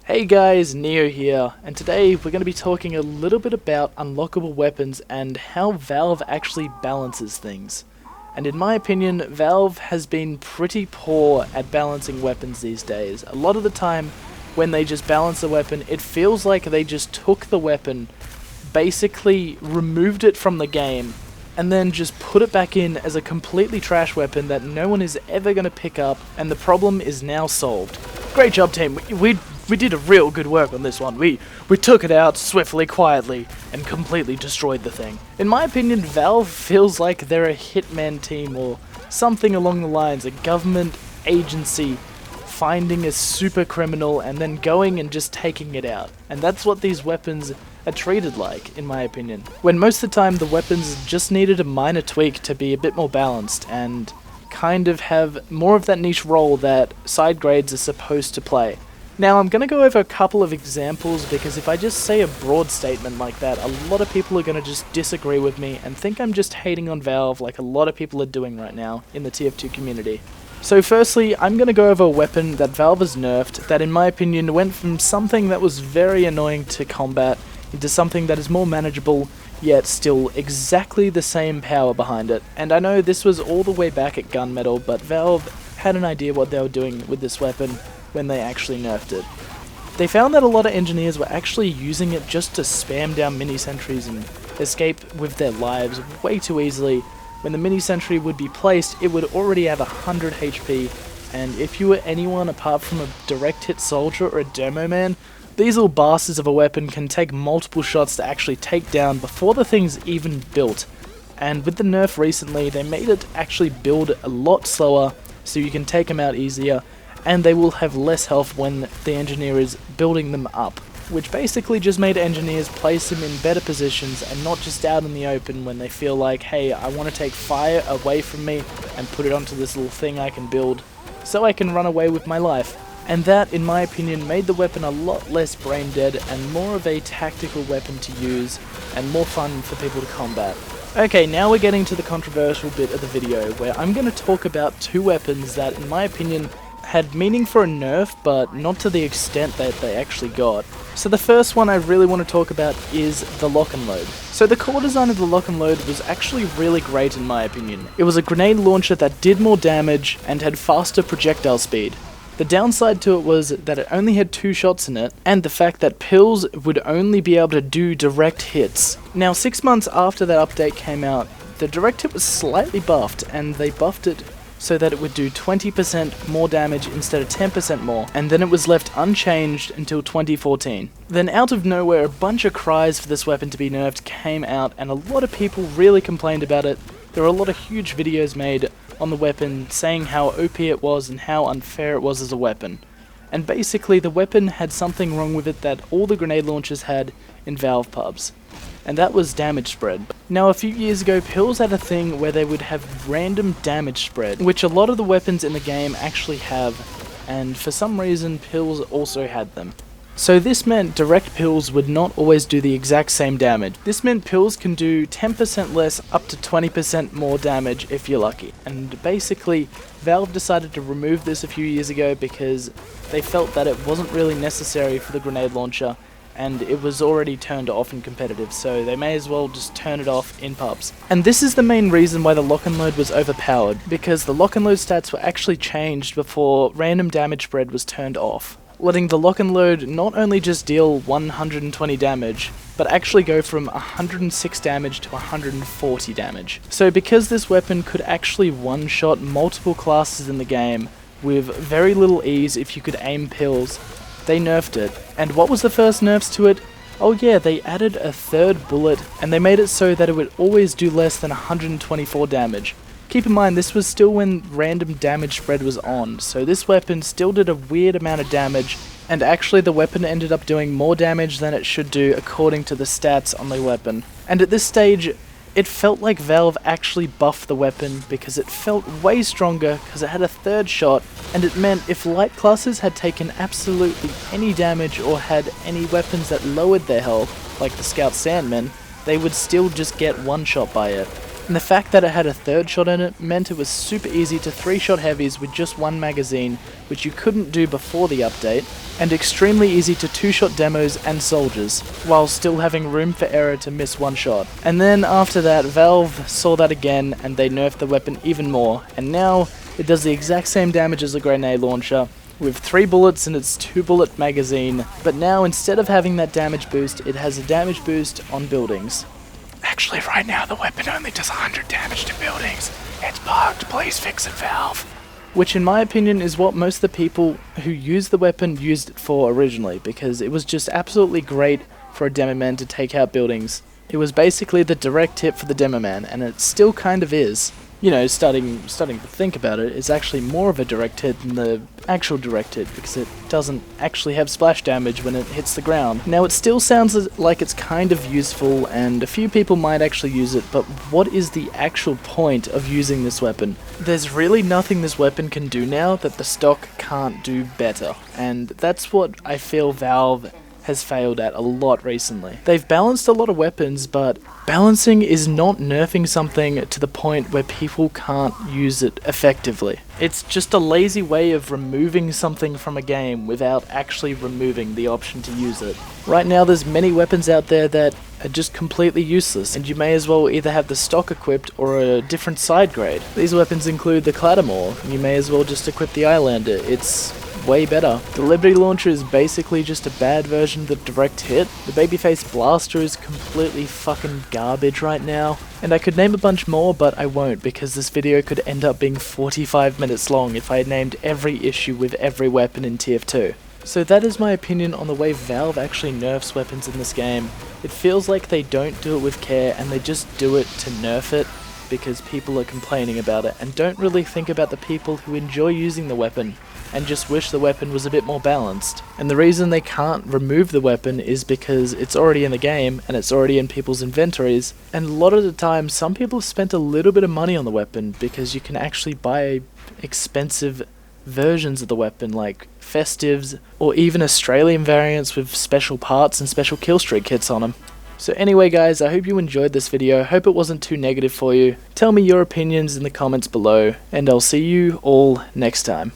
Hey guys, Neo here, and today we're going to be talking a little bit about unlockable weapons and how Valve actually balances things. And in my opinion, Valve has been pretty poor at balancing weapons these days. A lot of the time, when they just balance a weapon, it feels like they just took the weapon, basically removed it from the game, and then just put it back in as a completely trash weapon that no one is ever going to pick up, and the problem is now solved. Great job, team. We did a real good work on this one. We took it out swiftly, quietly, and completely destroyed the thing. In my opinion, Valve feels like they're a hitman team or something along the lines, a government agency finding a super criminal and then going and just taking it out. And that's what these weapons are treated like, in my opinion. When most of the time the weapons just needed a minor tweak to be a bit more balanced and kind of have more of that niche role that side grades are supposed to play. Now, I'm going to go over a couple of examples because if I just say a broad statement like that, a lot of people are going to just disagree with me and think I'm just hating on Valve like a lot of people are doing right now in the TF2 community. So firstly, I'm going to go over a weapon that Valve has nerfed that in my opinion went from something that was very annoying to combat into something that is more manageable, yet still exactly the same power behind it. And I know this was all the way back at Gunmetal, but Valve had an idea what they were doing with this weapon when they actually nerfed it. They found that a lot of engineers were actually using it just to spam down mini-sentries and escape with their lives way too easily. When the mini-sentry would be placed, it would already have 100 HP, and if you were anyone apart from a direct hit soldier or a demo man, these little bastards of a weapon can take multiple shots to actually take down before the thing's even built. And with the nerf recently, they made it actually build a lot slower so you can take them out easier, and they will have less health when the engineer is building them up, which basically just made engineers place them in better positions and not just out in the open when they feel like, hey, I want to take fire away from me and put it onto this little thing I can build so I can run away with my life. And that, in my opinion, made the weapon a lot less brain dead and more of a tactical weapon to use and more fun for people to combat. Okay, now we're getting to the controversial bit of the video where I'm going to talk about two weapons that, in my opinion, had meaning for a nerf, but not to the extent that they actually got. So the first one I really want to talk about is the lock and load. So the core design of the lock and load was actually really great in my opinion. It was a grenade launcher that did more damage and had faster projectile speed. The downside to it was that it only had 2 shots in it, and the fact that pills would only be able to do direct hits. Now 6 months after that update came out, the direct hit was slightly buffed, and they buffed it so that it would do 20% more damage instead of 10% more, and then it was left unchanged until 2014. Then out of nowhere, a bunch of cries for this weapon to be nerfed came out, and a lot of people really complained about it. There were a lot of huge videos made on the weapon saying how OP it was and how unfair it was as a weapon. And basically the weapon had something wrong with it that all the grenade launchers had in Valve pubs, and that was damage spread. Now a few years ago, pills had a thing where they would have random damage spread, which a lot of the weapons in the game actually have, and for some reason pills also had them. So this meant direct pills would not always do the exact same damage. This meant pills can do 10% less up to 20% more damage if you're lucky. And basically, Valve decided to remove this a few years ago because they felt that it wasn't really necessary for the grenade launcher, and it was already turned off in competitive, so they may as well just turn it off in pubs. And this is the main reason why the lock and load was overpowered, because the lock and load stats were actually changed before random damage spread was turned off, letting the lock and load not only just deal 120 damage, but actually go from 106 damage to 140 damage. So because this weapon could actually one-shot multiple classes in the game with very little ease if you could aim pills, they nerfed it. And what was the first nerfs to it? Oh yeah, they added a third bullet, and they made it so that it would always do less than 124 damage. Keep in mind, this was still when random damage spread was on, so this weapon still did a weird amount of damage, and actually the weapon ended up doing more damage than it should do according to the stats on the weapon. And at this stage, it felt like Valve actually buffed the weapon because it felt way stronger because it had a third shot, and it meant if light classes had taken absolutely any damage or had any weapons that lowered their health, like the Scout Sandman, they would still just get one shot by it. And the fact that it had a third shot in it meant it was super easy to 3-shot heavies with just one magazine, which you couldn't do before the update, and extremely easy to 2-shot demos and soldiers, while still having room for error to miss one shot. And then after that, Valve saw that again and they nerfed the weapon even more, and now it does the exact same damage as a grenade launcher, with 3 bullets in its 2-bullet magazine, but now instead of having that damage boost, it has a damage boost on buildings. Actually, right now the weapon only does 100 damage to buildings. It's bugged, please fix it, Valve. Which in my opinion is what most of the people who use the weapon used it for originally, because it was just absolutely great for a demo man to take out buildings. It was basically the direct hit for the demo man, and it still kind of is. You know, starting to think about it, it's actually more of a direct hit than the actual direct hit, because it doesn't actually have splash damage when it hits the ground. Now, it still sounds like it's kind of useful, and a few people might actually use it, but what is the actual point of using this weapon? There's really nothing this weapon can do now that the stock can't do better, and that's what I feel Valve has failed at a lot recently. They've balanced a lot of weapons, but balancing is not nerfing something to the point where people can't use it effectively. It's just a lazy way of removing something from a game without actually removing the option to use it. Right now there's many weapons out there that are just completely useless, and you may as well either have the stock equipped or a different side grade. These weapons include the Claymore, and you may as well just equip the Islander. It's way better. The Liberty Launcher is basically just a bad version of the direct hit. The Babyface Blaster is completely fucking garbage right now. And I could name a bunch more, but I won't, because this video could end up being 45 minutes long if I had named every issue with every weapon in TF2. So that is my opinion on the way Valve actually nerfs weapons in this game. It feels like they don't do it with care, and they just do it to nerf it because people are complaining about it, and don't really think about the people who enjoy using the weapon and just wish the weapon was a bit more balanced. And the reason they can't remove the weapon is because it's already in the game and it's already in people's inventories, and a lot of the time some people have spent a little bit of money on the weapon because you can actually buy expensive versions of the weapon like Festives or even Australian variants with special parts and special killstreak kits on them. So anyway guys, I hope you enjoyed this video. Hope it wasn't too negative for you. Tell me your opinions in the comments below, and I'll see you all next time.